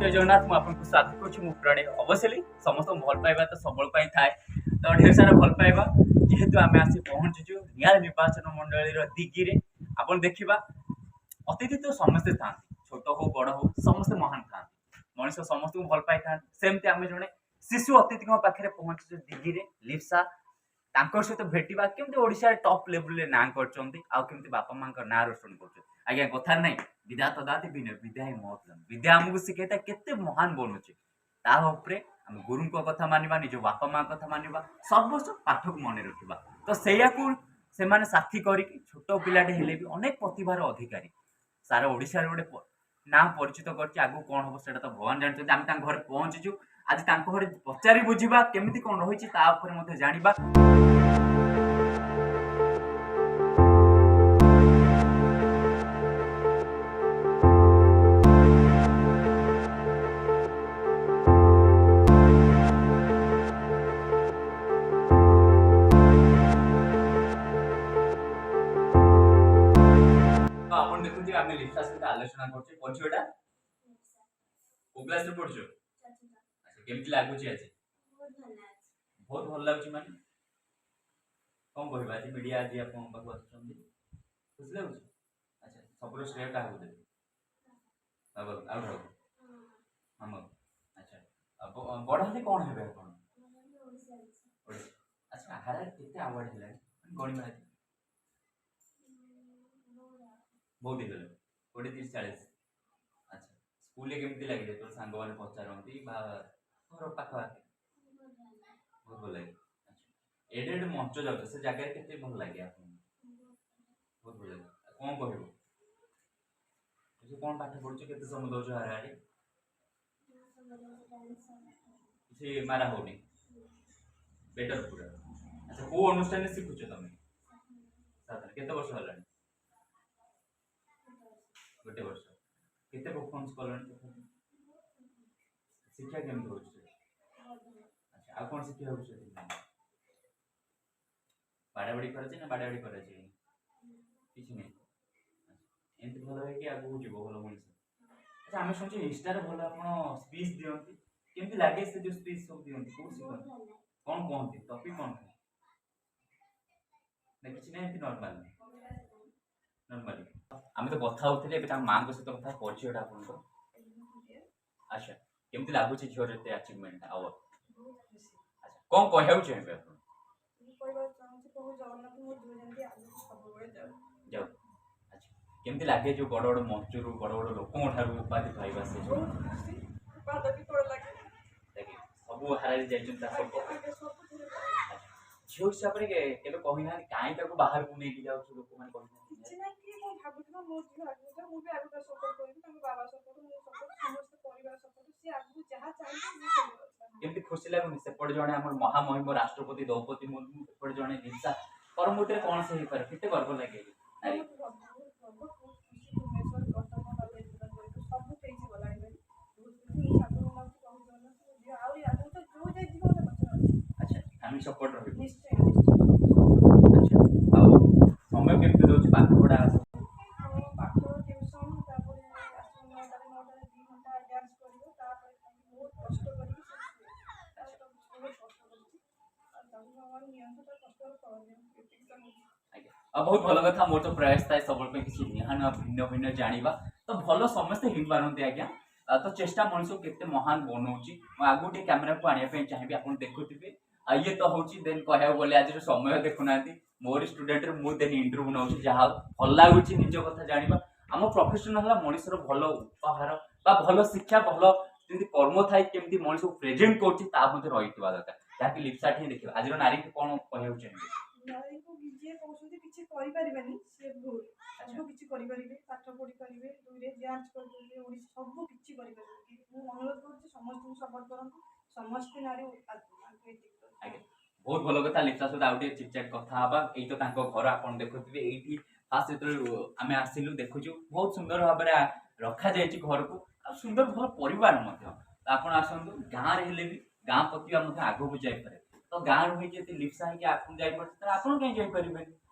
जय जगन्नाथ मु आपन को स्वागत करूछु मु प्रणय अवश्य समस्त भल पाइबा तो सबल पाई थाए तो ढेर सारा भल पाइबा जेहेतु आमे आसी पहुंचीजु निहाल निर्वाचन मंडली रो दिगी रे आपन देखिबा अतिथि तो समस्त था छोट हो बड़ हो समस्त महान था मनुष्य समस्त को भल पाई था सेमते आमे जने शिशु अतिथि को पाखरे पहुंचीजु दिगी रे लिप्सा तांकर सहित भेटिबा केमते ओडिसा टॉप लेवल ले ना करचंती आ केमते बापा मां का ना रोशन करचो आज्ञा कथा नहीं विद्या तो दाती विनय विद्या ही महत्व विद्या हमको शिखेता केते महान बनुचे ता उपरे हम गुरु को कथा मानिबा निज बापा मां कथा मानिबा सर्वस्व पाठ को मन रखिबा तो सेया को से माने साथी करी छोट पिलाटे हेले भी अनेक प्रतिभार अधिकारी सारा ओडिसा रे गोटे ना परिचित करछि आगु कोन हो सेटा तो भगवान जानते हम तां घर पहुंचीजु आज तां घर पचारि बुझिबा केमिति कोन रहिछि ता ऊपर मध्ये जानिबा तो आपण देखुथि आमे लिप्सा सहित आलोचना करछि पछियोटा ओ क्लास रे पढछो अच्छा केमति लागु छी आज बहुत भल लागु छी माने कोन कहबा आज मीडिया आज आपण पाखु आछंदी खुश लागु छी अच्छा सबरो श्रेय का हो दे अब आउट हो हम अच्छा अब बड़ हते कोन हेबे आपण अच्छा हारा केते अवार्ड हिला गणी माने बहुत दिन कोड़े 30-40 अच्छा स्कूल केमती लगे तो सांग मैंने पचारती घर पाख बहुत भल लगे अच्छा एडे एडे मंच जाऊँ से जगह के भल लगे आप बहुत भल लगे कौन कह कौन पाठ पढ़ु के समय दौ हारे हारे किसी मारा होनी बेटर पूरा अच्छा को अनुष्ठान शिखुच तुम केते वर्ष है गोटे वर्ष केते परफॉर्मेंस कलन शिक्षा केम होछ अच्छा आ कोन शिक्षा होछ बाड़ाबाड़ी करे ना बाड़ाबाड़ी करे किछि नै एंत भलो है कि आगु जीवो भलो मनुष्य अच्छा हमें सोचे इंस्टा रे भलो आपण स्पीच दियंती केमति लागे से जो स्पीच सब दियंती को सिखन कोन कोनती टॉपिक कोन नै किछि नै एंत नॉर्मल नॉर्मली आम तो कथा होते माँ सहित कथा परिचय आपको अच्छा केमती लगुच झील ये अचिवमेंट आवार्ड अच्छा कौन कहना चाहिए जाओ अच्छा केमती लगे जो बड़ बड़ मंचरू बड़ बड़ लोक उपाधि पाइबा से सब हारे झील हिसाब से केवे कहना कहीं बाहर को लेकिन जाऊ लोक मैंने केमती खुशी लगुनि सेपटे जड़े आम महामहिम राष्ट्रपति द्रौपदी मुर्मू सेपटे जड़े लिप्सा परमुति कौन से केते गर्व लगे अच्छा हम सपोर्ट रही अच्छा समय केमती दउछ पाठ पढ़ा बहुत भल कथा मोर तो प्रयास था सब किसी निहान भिन्न भिन्न जानिबा तो भल समस्त हो पारती आज्ञा तो चेष्टा मनुष्य केते महान बनाऊँगी आगु टे कैमेरा को आने चाहिए आप देखुवे ये तो हूँ देन कह गले आज समय देखुना मोर स्टूडेंट मु देन इंटरव्यू नौ जहाँ भल लगुच निज कथा जाना आम प्रोफेशन है मनुष्यर भल उपहार भल शिक्षा भल कर्म थाए केमती मनुष्य को प्रेजेंट कर रही दरकार जहाँकि लिप्सा ठी देखिए आज नारी को कौन कहना चाहिए बहुत भल कथा लिप्सा सहित आउ चिटचाट कथा यही तो घर आप देखुए ये फास्ट जो आम आसिलु देखुचु बहुत सुंदर भाव में रखा जाए घर को सुंदर भल परिवार आप आसतु गाँव रे भी गाँ प्रतिभा आगे जापर तो गाँव रही लिप्सा है आप कहीं जापर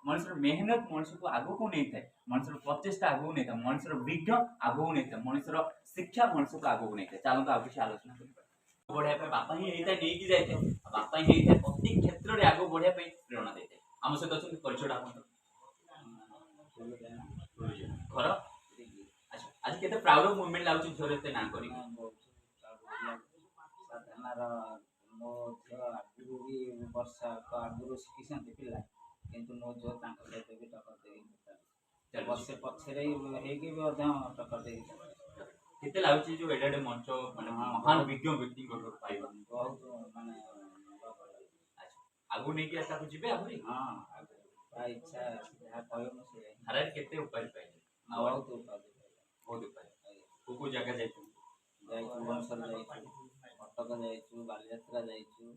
मनुष्य मेहनत मनुष्य को आगु को नहीं था मनुष्य प्रचेषा आगु नहीं था मनुष्य विघ्न आगु नहीं था मनुष्य शिक्षा मनुष्य को आगु नहीं था चलते आगे किसी आलोचना बढ़िया बापा ही होता है नहीं जाए बापा ही होता है प्रति क्षेत्र में आगु बढ़िया प्रेरणा देते हैं आम सहित अच्छे परिचय आप घर अच्छा आज केते प्राउड मोमेंट लागु झोरे ते ना करी मो झील आगुरी भी वर्षा आगुरी शिखी पिला किंतु मो झील सहित भी टक्कर दे वर्षे पछरे भी टक्कर दे केते लागु जो एडे मंच माने महान विज्ञ व्यक्ति को पाइबा बहुत माने आगु नहीं कि ऐसा कुछ जीवे आगु हां इच्छा जहाँ कहे मो से हरे केते उपाय पाइले बहुत उपाय बहुत उपाय को जगह जाय भुवनेश्वर जाइछु कटक जाइछु बालीयात्रा जाइछु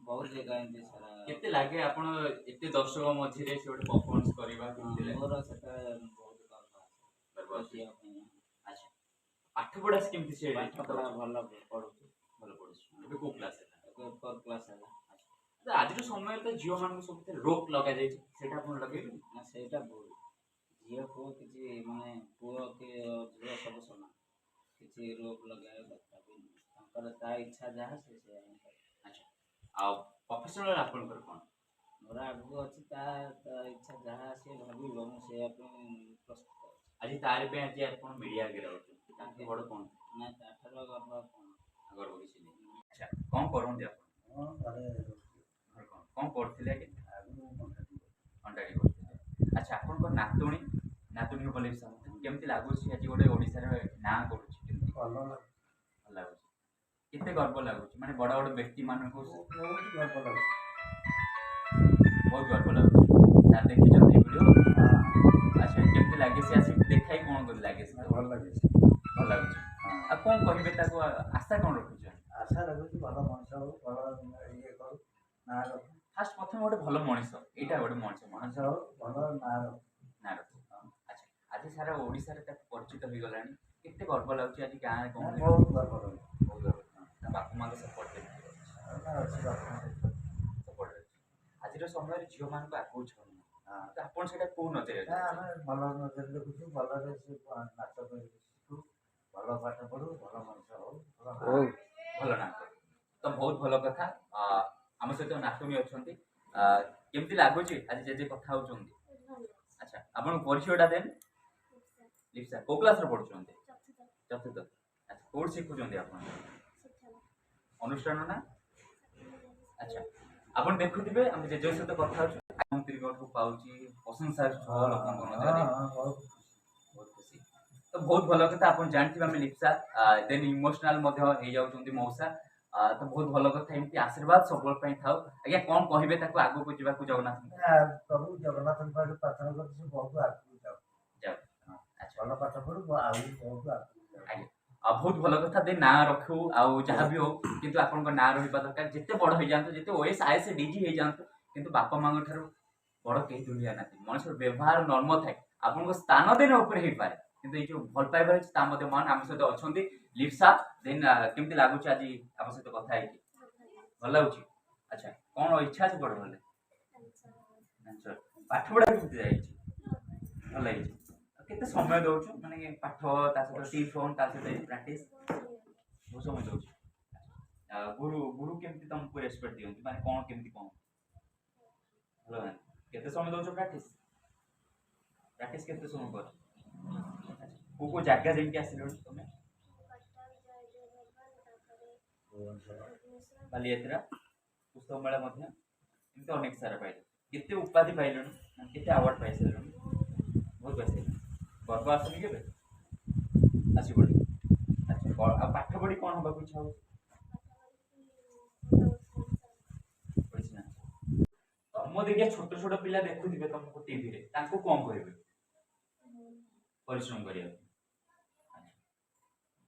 बहुत जगह एमती सारा केते लागे आपण एते दर्शक मझी रे से गोटे परफॉर्मेंस करबा केते मोर सेटा बहुत गर्व अच्छा पाठ पढ़ा केमती से पाठ पढ़ा भल पढुछु भल पढुछु एबे को क्लास है फोर क्लास है अच्छा आज समय तो झियो मान सब रोक लगा जाय सेटा आपण लगे ना सेटा भूल झियो को किछि माने पुओ के झियो सब समान किछि रोक लगाए दरकार भी तांकर ता इच्छा जहाँ से अच्छा आ प्रोफेशनल आपण कर कोन मोर आगु अछि ता इच्छा जहाँ से भाबिलो मु से अपन प्रस्तुत आज तार पे आज आपण मीडिया के रहउ ताके बड़ कोन ना ताठर गर्व कोन अगर किसी नहीं अच्छा कौन करन दे आपण घर कौन करथिले कि अंडाडी करथिले अच्छा आपण को नातुणी नातुणी को बोले केमती लागु छी आज गोटे ओडिसा रे ना करू छी केमती ଭଲ लागु छी केते गर्व लागु छी माने बड़ा बड़ा व्यक्ति मान को ବହୁତ ଭଲ ଲାଗୁଛି बहुत गर्व लागु छी ता देखि जति वीडियो अच्छा केमती लागे से आसी देखाई कोन को लागे से ଭଲ ଲାଗୁଛି ଭଲ लागु छी आ कोन कहिबे ताको आशा कोन रखु छी ଆଶା ଲାଗୁଛି ଭଲ ମଣିଷ ହଉ ଭଲ ଇଏ କରୁ ନାଁ ରଖୁ फास्ट प्रथम गोटे भल मनीष एटा गोटे मनीष ମଣିଷ ହଉ ଭଲ ନାଁ ରଖୁ ना अच्छा आज सारा ओडिसा रे ताको परिचित हो गलानी केते गर्व लागु छी आज गां कोन ବହୁତ ଗର୍ବ ଲାଗୁଛି बहुत गर्व ता बापू मां के सपोर्ट दे ଅଛି ବାପା सपोर्ट आज रो समय रे झियो मान को आगु छ ହଁ तो आपण सेटा को नजर ନା ଆମେ ଭଲ ନଜର ଦେଖୁଛୁ ଭଲରେ ସେ ନାଚ କରି ଶିଖୁ ଭଲ ପାଠ ପଢୁ ଭଲ ମଣିଷ ହଉ ଭଲ भल ना तो बहुत भल कथा आम सहित नातुणी अच्छा केमती लगुच आज जे कथा होती अच्छा आपन परिचयटा देन लिप्सा को क्लास रे पढुछन्ते चतुर्थ अच्छा कोड शिखुछन्ते आपन अनुष्ठान ना अच्छा आपन देखुथिबे हम जे जे सहित कथा होछु मंत्री को पाउची प्रशंसा छ लोकन को नजर बहुत खुशी तो बहुत भल कथा आपन जानथिबे हम लिप्सा देन इमोशनल मध्ये हे जाउछन्ते मौसा तो बहुत भल कथा एमती आशीर्वाद सबल पई थाउ आज्ञा कोन कहिबे ताको आगु को जिबा को जगन्नाथ प्रभु जगन्नाथ पाठ प्रार्थना करते से बहुत आगू जाओ जाओ अच्छा ଭଲ ପାଠ ପଢୁ ଆଉ ବହୁତ ଆଗକୁ ଯାଉ आज्ञा बहुत भल कथा दे ना रखु आउ जहाँ भी हो किंतु आपन को ना रहिबा दरकार जेते बड़ हो जानतो जेते ओएस आईएस डीजी हे जानतो किंतु बापा मांग ठारो बड़ के दुनिया नाती मनुष्य व्यवहार नर्म थाए आपन को स्थान देने ऊपर हे पारे किंतु ए जो भल पाइबा अछि ता मध्ये मान हम सहित अछंती लिप्सा देन केमती लागु छ आज आप सहित कथा हे भल लागु छ अच्छा कोन इच्छा छ बड़ भले आंसर पाठ पढ़ा केमती जाय छ भल लागि केते समय दउ छ माने पाठ ता सहित टिफोन ता सहित प्रैक्टिस बहुत समय दउ छ गुरु गुरु केमती तुमको रेस्पेक्ट दियंती माने कोन केमती कोन भल केते समय दउ छ प्रैक्टिस प्रैक्टिस केते समय कर को जगह जेमती आसिलो तुमे बालीयात्रा पुस्तक मेला मध्य एमती अनेक सारा पाइल केते उपाधि पाइलन केते अवार्ड पाइ सलन बहुत पैसे गर्व आसनी केबे आसी बोली अच्छा आ पाठ पढ़ी कोन होबा इच्छा हो पढ़िना तुम देखिए छोट छोट पिला देखुथिबे तुमको टीवी रे ताको कोन कहबे परिश्रम करिया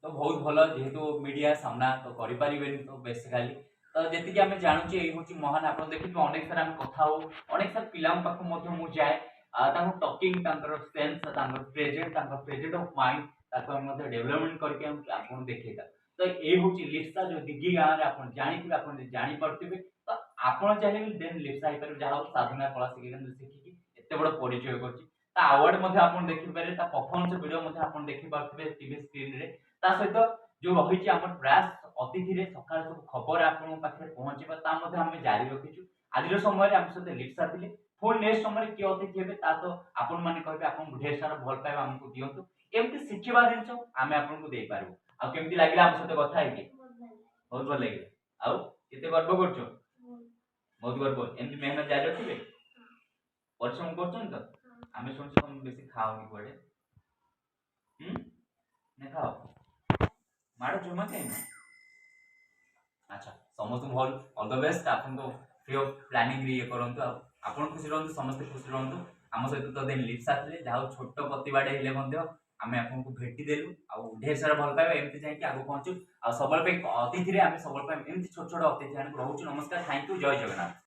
तो बहुत भल जेहेतु मीडिया सामना तो करि परिबेनी तो बेसिकली तो जेति कि हमें जानू जे होची महान आपण देखि अनेक सारा हम कथा हो अनेक सारा पिलाम पाख मध्य मु जाय ताको टॉकिंग तांकर सेंस तांकर प्रेजेंट ऑफ माइंड ताको हम मध्य डेवलपमेंट करके हम आपण देखेगा तो ए होची लिप्सा जो दिगी गां रे आपण जानि परथिबे तो आपण चाहे देन लिप्सा हे पर जहा साधना कला सिखि कि एते बड़ परिचय करछि ता अवार्ड मध्ये आपण देखि पारे ता परफॉर्मेंस वीडियो मध्ये आपण देखि पारथिबे टीवी स्क्रीन रे ता सहित जो रहिछि हमर प्रयास अतिथि रे सकाळ सब खबर आपण पाखरे पहुंचीबा ता मध्ये हम जारी रखिछु आजिर समय रे हम सते लिप्सा थिले पुणी नेक्स्ट समय किए अतिथि हेबे ता तो आपण माने कहबे आपण ढेर सारा भल पाइबा हमको दियंतु एमती शिखिबा जिंस आमे आपण को देई पारबो आ केमती लागिला हम सते कथा हेके बहुत भल लागिला आउ केते गर्व करछो बहुत गर्व एमती मेहनत जारी रखिबे परिश्रम करछन तो आमे सुनछु तुम बेसी खाओनी पड़े ने खाओ मारो जमा के अच्छा समस्त भल ऑल द बेस्ट आपन को फ्री ऑफ प्लानिंग रे करंतु आपन खुशी रहंतु समस्त खुशी रहंतु आम सहित तो दिन लिप्सा थे जहाँ छोट प्रतिवाड़े हेले आम आपको भेटी देलु आ ढेर सारा भल पाइबा एमती जाइए आगे पहुंचू आ सब अतिथि आम सब एमती छोट छोट अतिथि रोचु नमस्कार थैंक यू जय जगन्नाथ।